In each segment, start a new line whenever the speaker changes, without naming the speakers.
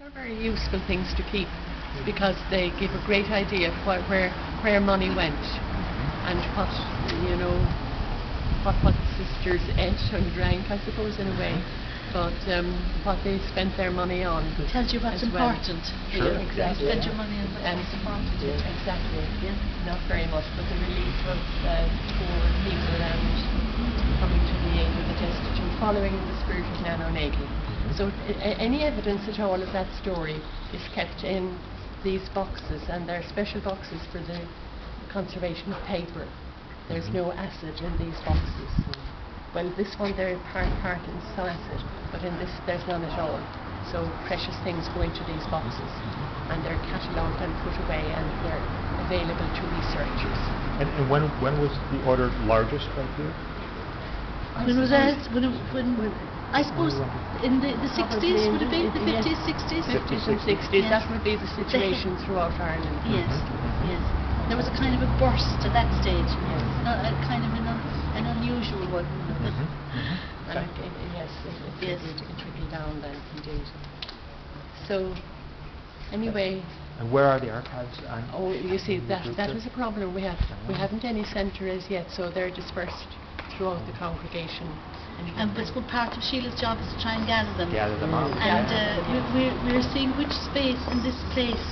They're very useful things to keep because they give a great idea of where money went and what, you know, what sisters ate and drank, I suppose, in a way, but what they spent their money on.
It tells you what's important.
Sure. Exactly.
You spend your money on what's important.
Yeah. Exactly. Yeah. Not very much, but the relief of poor people and coming to the aid of the destitute, following the spirit of Nan O'Nagle. So any evidence at all of that story is kept in these boxes, and there are special boxes for the conservation of paper. There's no acid in these boxes. Well, this one there part in some acid, but in this there's none at all. So precious things go into these boxes, and they're catalogued and put away, and they're available to researchers.
And when was the order largest right here?
I suppose in the 60s, would it be? The 50s, 60s?
50s and 60s, yes. That would be the situation throughout Ireland.
Yes, yes. There was a kind of a burst at that stage.
Yes.
Not a kind of an unusual one.
And it trickled down then, indeed. So, anyway...
And where are the archives?
Oh, you see, that was a problem we had. We haven't any centre as yet, so they're dispersed throughout the congregation.
And it's good part of Sheila's job is to try and gather them.
Gather them up.
And we're seeing which space in this place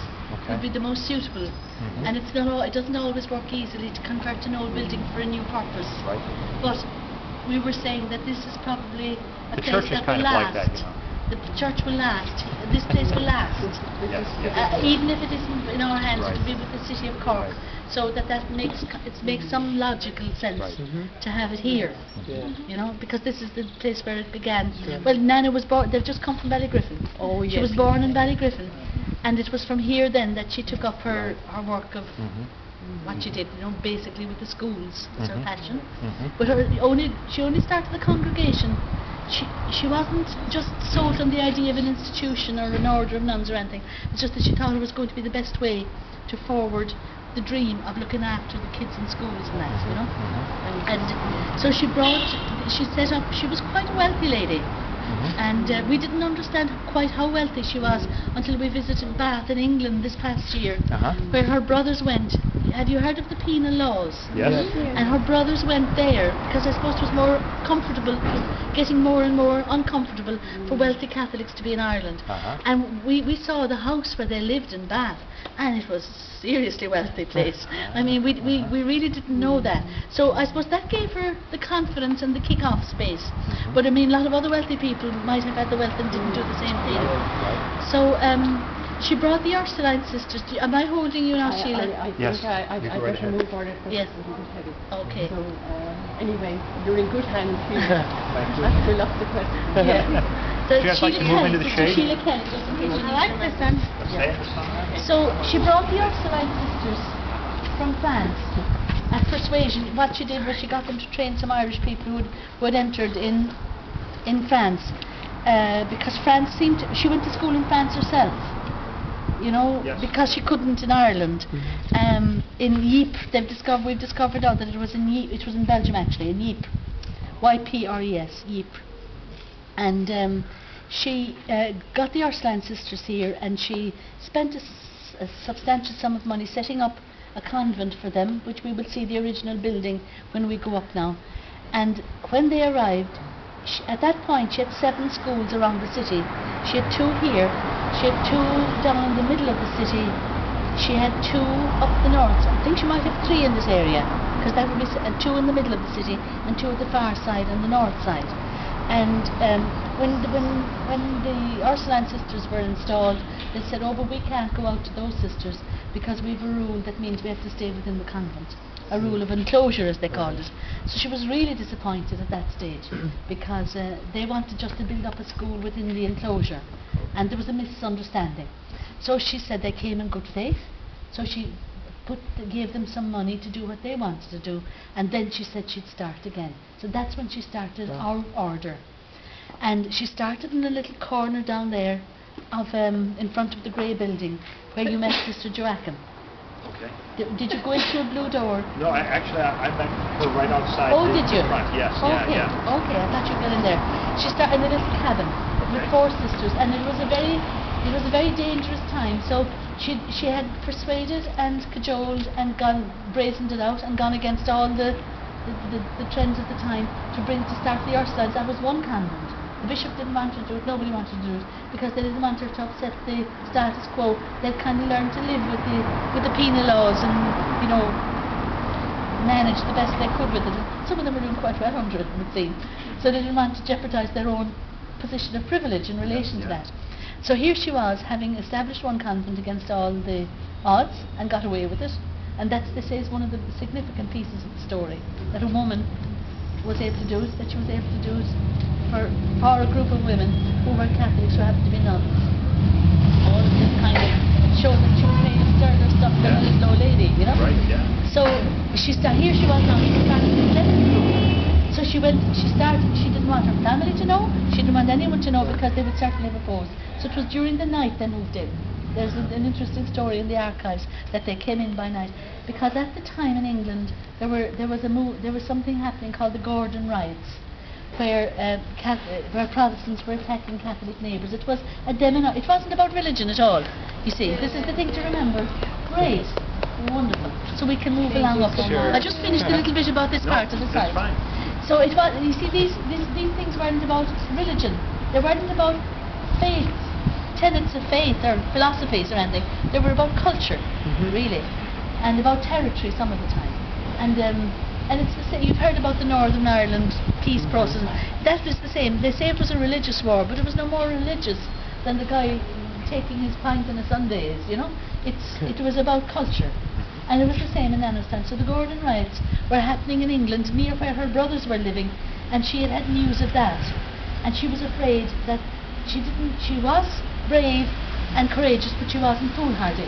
would be the most suitable. And it's not it doesn't always work easily to convert an old building for a new purpose.
Right.
But we were saying that this is probably a
the
place
church is
that
kind
will
of
last.
like that, you know.
The church will last. This place will last.
Yes.
Even if it isn't in our hands,
Right.
it will be with the city of Cork.
Right.
So that makes some logical sense to have it here. You know, because this is the place where it began. Well, Nana was born. They've just come from Ballygriffin.
Oh, yes.
She was born in Ballygriffin, and it was from here then that she took up her work of what she did. You know, basically with the schools was her passion. But she only started the congregation. She wasn't just sold on the idea of an institution or an order of nuns or anything. It's just that she thought it was going to be the best way to forward the dream of looking after the kids in schools and that, you know. And so she set up, she was quite a wealthy lady. And we didn't understand quite how wealthy she was until we visited Bath in England this past year, where her brothers went. Have you heard of the penal laws?
Yes.
And her brothers went there because I suppose it was more comfortable, getting more and more uncomfortable for wealthy Catholics to be in Ireland. And we saw the house where they lived in Bath, and it was a seriously wealthy place. I mean, we really didn't know that. So I suppose that gave her the confidence and the kick-off space. But I mean, a lot of other wealthy people might have had the wealth and didn't do the same thing. So she brought the Ursuline sisters. Am I holding you now, Sheila?
Yes.
I better move on it.
Yes. Okay.
So anyway, you're in good hands here. After lots of questions.
So
would you guys like to move into the shade?
Sheila Kelly, just in case. I like this one.
Yeah.
So she brought the Ursuline sisters from France at persuasion. What she did was she got them to train some Irish people who had entered in France, because France she went to school in France herself, you know, because she couldn't in Ireland. In Ypres, we've discovered out that it was in Ypres, it was in Belgium actually, in Ypres, Y-P-R-E-S, Ypres. And she got the Ursuline sisters here, and she spent a substantial sum of money setting up a convent for them, which we will see the original building when we go up now. And when they arrived, at that point she had 7 schools around the city. She had 2 here, she had 2 down in the middle of the city, she had 2 up the north. I think she might have 3 in this area, because that would be 2 in the middle of the city and 2 at the far side and the north side. And when the Ursuline sisters were installed, they said, oh, but we can't go out to those sisters because we have a rule that means we have to stay within the convent. A rule of enclosure, as they called it. So she was really disappointed at that stage because they wanted just to build up a school within the enclosure, and there was a misunderstanding. So she said they came in good faith, so she gave them some money to do what they wanted to do, and then she said she'd start again. So that's when she started our order. And she started in a little corner down there of in front of the grey building where you met Sister Joachim.
Okay.
Did you go in through a blue door?
No, I met her right outside.
Oh, did you?
Front. Yes.
Okay.
Yeah.
Okay, I thought you got in there. She started in a little cabin with 4 sisters, and it was a very It was a very dangerous time. So she had persuaded and cajoled and brazened it out and gone against all the trends of the time to start the Ursulines. That was one convent. The bishop didn't want her to do it, nobody wanted to do it, because they didn't want her to upset the status quo. They'd kind of learned to live with the penal laws and, you know, manage the best they could with it. Some of them were doing quite well under it, it would seem. So they didn't want to jeopardise their own position of privilege in relation to that. So here she was, having established one convent against all the odds and got away with it. And that's, they say, is one of the significant pieces of the story, that a woman was able to do it, that she was able to do it for a group of women who were Catholics, who happened to be nuns. All of this kind of showed that she was made of sterner stuff than a little old lady, you know?
Right, yeah.
So here she was now, she started a cleansing group. So she didn't want her family to know, she didn't want anyone to know, because they would certainly have opposed. So it was during the night they moved in. There's an interesting story in the archives that they came in by night, because at the time in England there was something happening called the Gordon riots, where Protestants were attacking Catholic neighbours. It was it wasn't about religion at all. You see, this is the thing to remember. Great, wonderful. So we can move along up.
Sure.
I just finished a little bit about this part of the site.
That's fine.
So it was. You see, these things weren't about religion. They weren't about faith, tenets of faith or philosophies or anything. They were about culture, really, and about territory some of the time. And it's the same. You've heard about the Northern Ireland peace process. That was the same. They say it was a religious war, but it was no more religious than the guy taking his pint on a Sunday is, you know. It was about culture. And it was the same in Anna's time. So the Gordon riots were happening in England, near where her brothers were living, and she had news of that. And she was afraid that she was brave and courageous, but she wasn't foolhardy.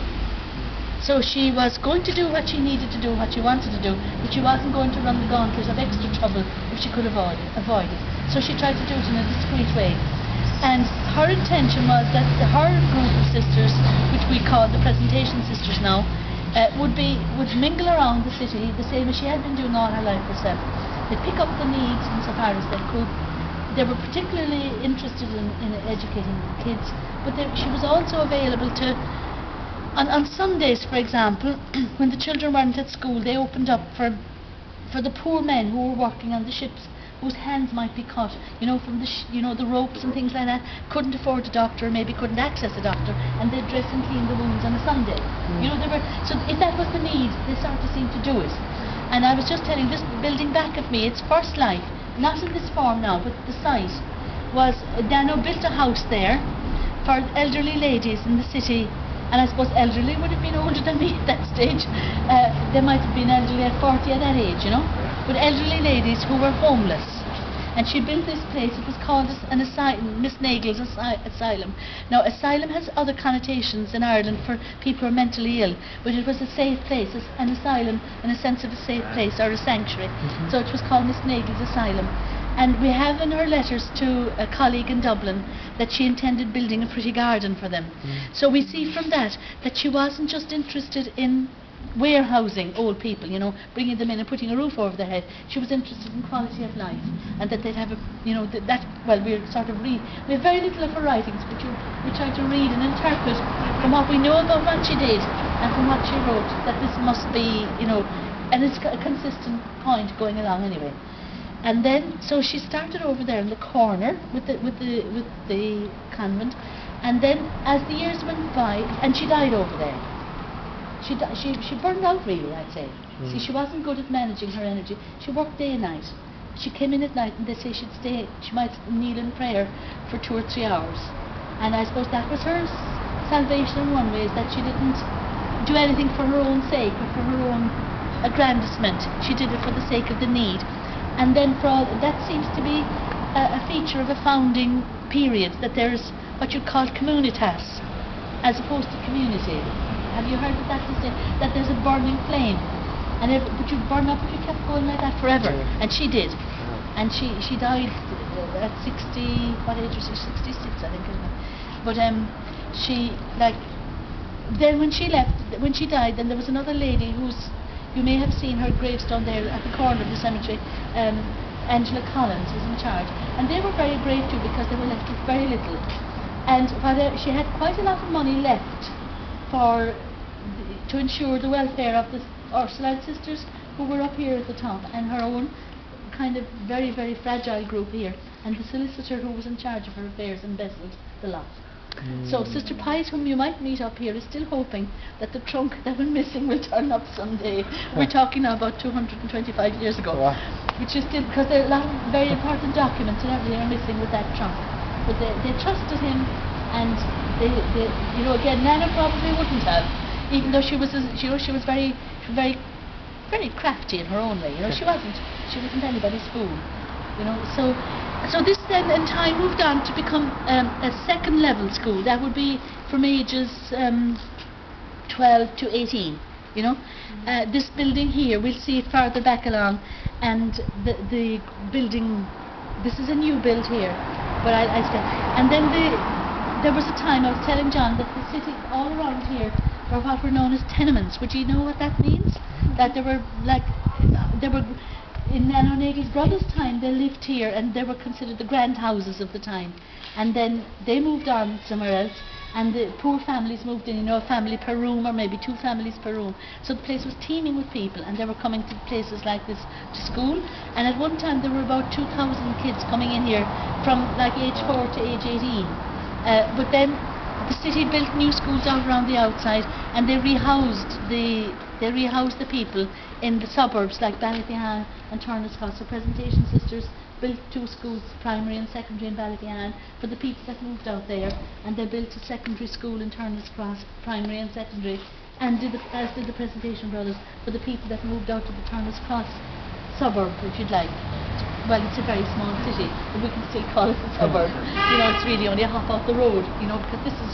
So she was going to do what she needed to do, what she wanted to do, but she wasn't going to run the gauntlet of extra trouble if she could avoid it. So she tried to do it in a discreet way. And her intention was that her group of sisters, which we call the Presentation Sisters now, would mingle around the city the same as she had been doing all her life herself. They'd pick up the needs insofar as they could. They were particularly interested in educating kids, but she was also available to, on Sundays, for example, when the children weren't at school, they opened up for the poor men who were working on the ships, whose hands might be cut, you know, from the ropes and things like that, couldn't afford a doctor, maybe couldn't access a doctor, and they'd dress and clean the wounds on a Sunday. You know, so if that was the need, they sort of seemed to do it. And I was just telling this building back of me, its first life, not in this form now, but the site, was Dano built a house there for elderly ladies in the city. And I suppose elderly would have been older than me at that stage. They might have been elderly at 40 at that age, you know. But elderly ladies who were homeless. And she built this place. It was called an asylum, Miss Nagel's asylum. Now, asylum has other connotations in Ireland for people who are mentally ill, but it was a safe place, an asylum in a sense of a safe place or a sanctuary. So it was called Miss Nagel's asylum. And we have in her letters to a colleague in Dublin that she intended building a pretty garden for them. So we see from that she wasn't just interested in warehousing old people, you know, bringing them in and putting a roof over their head. She was interested in quality of life, and that they'd have a, you know, we're sort of we have very little of her writings, but we try to read and interpret from what we know about what she did and from what she wrote, that this must be, you know, and it's a consistent point going along anyway. And then, so she started over there in the corner with the convent, and then as the years went by, and she died over there. She burned out really, I'd say. See, she wasn't good at managing her energy. She worked day and night. She came in at night, and they say she might kneel in prayer for 2 or 3 hours. And I suppose that was her salvation in one way, is that she didn't do anything for her own sake or for her own aggrandizement. She did it for the sake of the need. And then that seems to be a feature of a founding period, that there's what you call communitas as opposed to community. Have you heard of that? That there's a burning flame, but you burn up if you kept going like that forever. And she did. And she died at 60, what age was she? 66, I think. But then when she left, when she died, then there was another lady you may have seen her gravestone there at the corner of the cemetery. Angela Collins was in charge, and they were very brave too, because they were left with very little. And she had quite a lot of money left to ensure the welfare of the Ursuline sisters who were up here at the top, and her own kind of very, very fragile group here, and the solicitor who was in charge of her affairs embezzled the lot. So Sister Pies, whom you might meet up here, is still hoping that the trunk that went missing will turn up someday. We're talking now about 225 years ago, which is still, because there are a lot of very important documents and everything are missing with that trunk. But they trusted him, and they you know, again, Nana probably wouldn't have, even though she was very, very, very crafty in her own way. You know, she wasn't anybody's fool. You know, so this then in time moved on to become a second level school. That would be from ages 12 to 18. You know, this building here, we'll see it further back along, and the building. This is a new build here, but I said, and then there was a time I was telling John that the city all around here were what were known as tenements. Would you know what that means? That there were in Nan O'Nagel's brother's time, they lived here, and they were considered the grand houses of the time. And then they moved on somewhere else, and the poor families moved in, you know, a family per room, or maybe two families per room. So the place was teeming with people, and they were coming to places like this to school. And at one time there were about 2,000 kids coming in here from like age 4 to age 18. But then the city built new schools out around the outside, and they rehoused the people in the suburbs like Ballyfihan and Turner's Cross. So Presentation Sisters built 2 schools, primary and secondary, in Ballyfihan for the people that moved out there, and they built a secondary school in Turner's Cross, primary and secondary, and as did the Presentation Brothers for the people that moved out to the Turner's Cross suburb, if you'd like. Well, it's a very small city, but we can still call it a suburb. You know, it's really only a hop off the road, you know, because this is,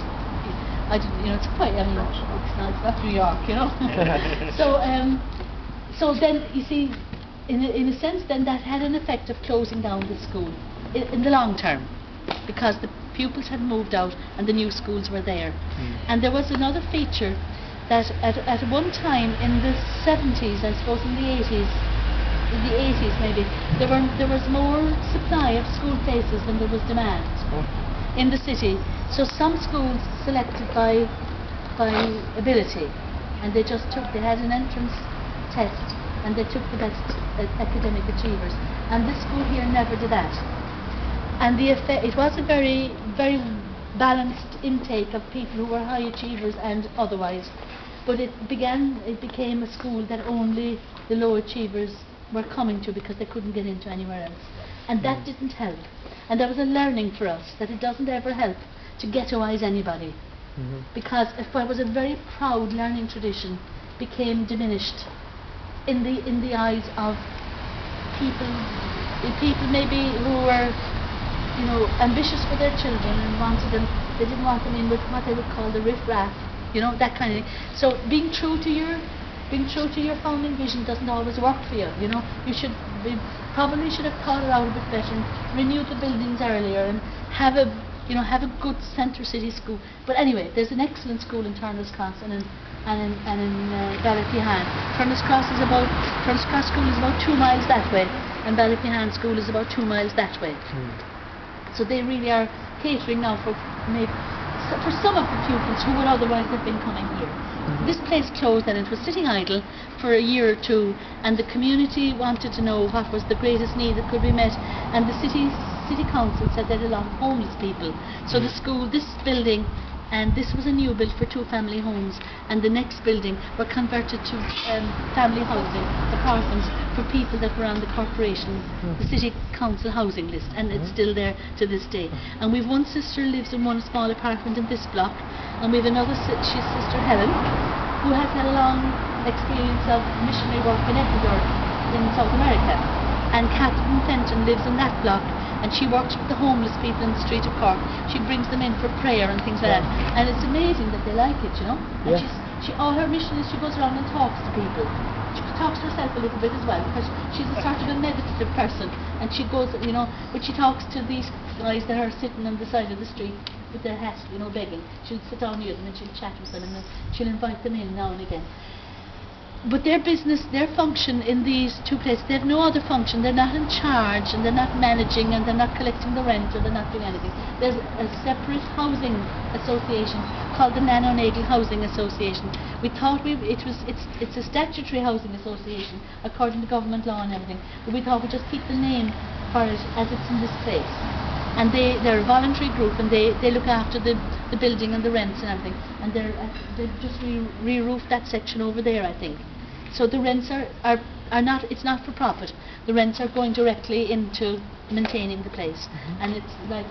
you know, it's quite, I mean, it's not New York, you know. So then, you see, in a sense, then that had an effect of closing down the school in the long term, because the pupils had moved out and the new schools were there. And there was another feature that at one time in the 70s, I suppose in the 80s maybe, there was more supply of school places than there was demand in the city. So some schools selected by ability, and they had an entrance test, and they took the best academic achievers. And this school here never did that. And the effect, it was a very, very balanced intake of people who were high achievers and otherwise. But it became a school that only the low achievers were coming to because they couldn't get into anywhere else. And that didn't help. And that was a learning for us, that it doesn't ever help to ghettoise anybody. Because if I was a very proud learning tradition became diminished in the eyes of people maybe who were, you know, ambitious for their children and they didn't want them in with what they would call the riff-raff, you know, that kind of thing. So being true to your founding vision doesn't always work for you. You know, probably should have thought it out a bit better and renewed the buildings earlier and have a good centre city school. But anyway, there's an excellent school in Turner's Cross and in Ballyfihan. Turner's Cross School is about 2 miles that way, and Ballyfihan School is about 2 miles that way. So they really are catering now for some of the pupils who would otherwise have been coming here. This place closed and it was sitting idle for a year or two, and the community wanted to know what was the greatest need that could be met, and the city council said they had a lot of homeless people. So the school, this building, and this was a new build for 2 family homes, and the next building were converted to family housing, apartments for people that were on the corporation, the city council housing list, and it's still there to this day. And we've one sister lives in one small apartment in this block, and we've another she's Sister Helen, who has had a long experience of missionary work in Ecuador in South America, and Catherine Fenton lives in that block, and she works with the homeless people in the street of Cork. She brings them in for prayer and things like that, and it's amazing that they like it, you know. And all her mission is she goes around and talks to people. She talks to herself a little bit as well, because she's a sort of a meditative person, and she goes, you know, but she talks to these guys that are sitting on the side of the street with their hats, you know, begging. She'll sit down near them and she'll chat with them, and then she'll invite them in now and again. But their business, their function in these two places, they have no other function. They're not in charge, and they're not managing, and they're not collecting the rent, or they're not doing anything. There's a separate housing association called the Nano-Nagle Housing Association. We thought it's a statutory housing association according to government law and everything, but we thought we'd just keep the name for it as it's in this place. And they're a voluntary group, and they look after the building and the rents and everything. And they've just re-roofed that section over there, I think. So the rents are not, it's not for profit. The rents are going directly into maintaining the place, and it's like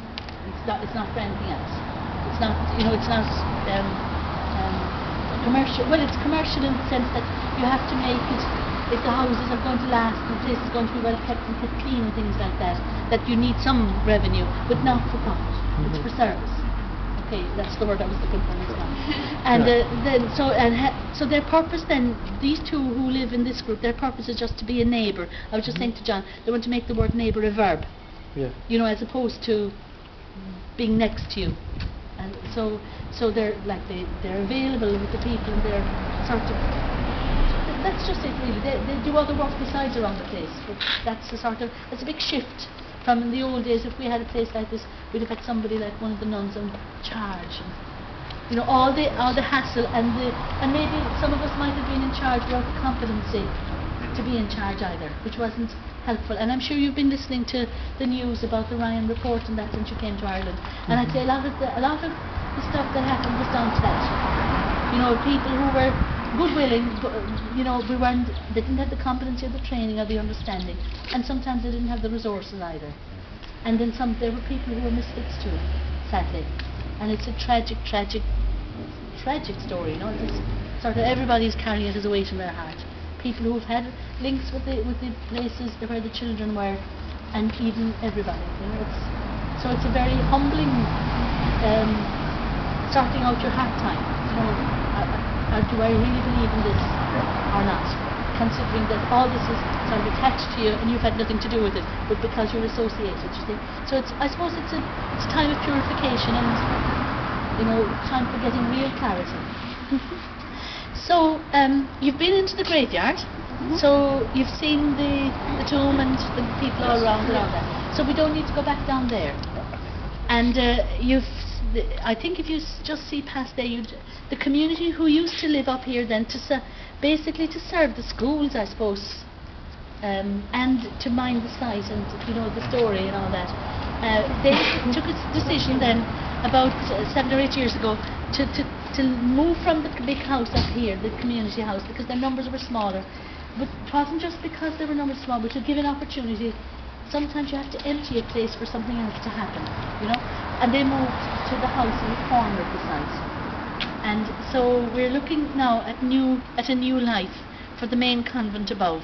it's not for anything else. It's not, you know, it's not commercial. Well, it's commercial in the sense that you have to make it, if the houses are going to last, the place is going to be well kept and kept clean and things like that, that you need some revenue, but not for profit. It's for service. Okay, that's the word I was looking for next time. And so their purpose then, these two who live in this group, their purpose is just to be a neighbour. I was just saying to John, they want to make the word neighbour a verb.
Yeah.
You know, as opposed to being next to you. And so they're like they're available with the people, and they're sort of, that's just it really. They do other work besides around the place. But that's a big shift from in the old days. If we had a place like this, we'd have had somebody like one of the nuns in charge. And, you know, all the hassle and maybe some of us might have been in charge without the competency to be in charge either, which wasn't helpful. And I'm sure you've been listening to the news about the Ryan report and that since you came to Ireland. And I'd say a lot of the stuff that happened was down to that. You know, people who were good-willing, you know, they didn't have the competency or the training or the understanding, and sometimes they didn't have the resources either. And then there were people who were misfits too, sadly. And it's a tragic story, you know. It's sort of everybody's carrying it as a weight in their heart. People who've had links with the places where the children were, and even everybody. You know, so it's a very humbling sorting out your hard time. You know, do I really believe in this or not? Considering that all this is sort of attached to you and you've had nothing to do with it, but because you're associated, you see. So I suppose it's a time of purification and, you know, time for getting real clarity. So you've been into the graveyard, so you've seen the tomb and the people all around and all that. So we don't need to go back down there. And I think if you just see past there, the community who used to live up here then basically to serve the schools, I suppose, and to mind the site and, you know, the story and all that. They took a decision then about 7 or 8 years ago to move from the big house up here, the community house, because their numbers were smaller. But it wasn't just because their numbers were small, but to give an opportunity. Sometimes you have to empty a place for something else to happen, you know. And they moved to the house in the corner of the site. And so we're looking now at a new life for the main convent above.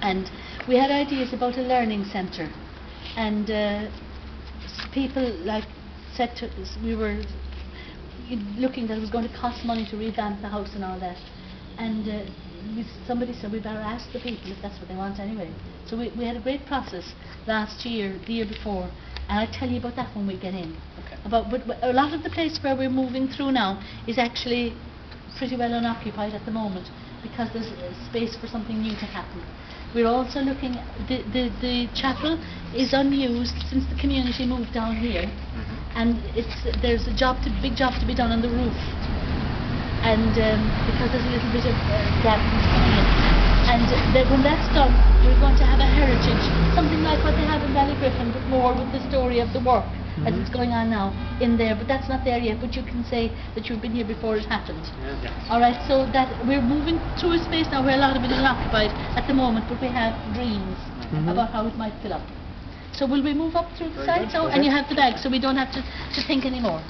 And we had ideas about a learning centre. And people said to us, we were looking that it was going to cost money to revamp the house and all that. And somebody said we better ask the people if that's what they want anyway. So we had a great process last year, the year before, and I'll tell you about that when we get in.
Okay.
But a lot of the place where we're moving through now is actually pretty well unoccupied at the moment because there's space for something new to happen. We're also looking, the chapel is unused since the community moved down here, and there's a big job to be done on the roof. And because there's a little bit of dampness coming in. And when that's done, we're going to have a heritage, something like what they have in Ballygriffin, but more with the story of the work as it's going on now in there. But that's not there yet, but you can say that you've been here before it happened.
Yeah.
All right, so that we're moving through a space now where a lot of it is occupied at the moment, but we have dreams about how it might fill up. So will we move up through the side? So, and you have the bag, so we don't have to think anymore.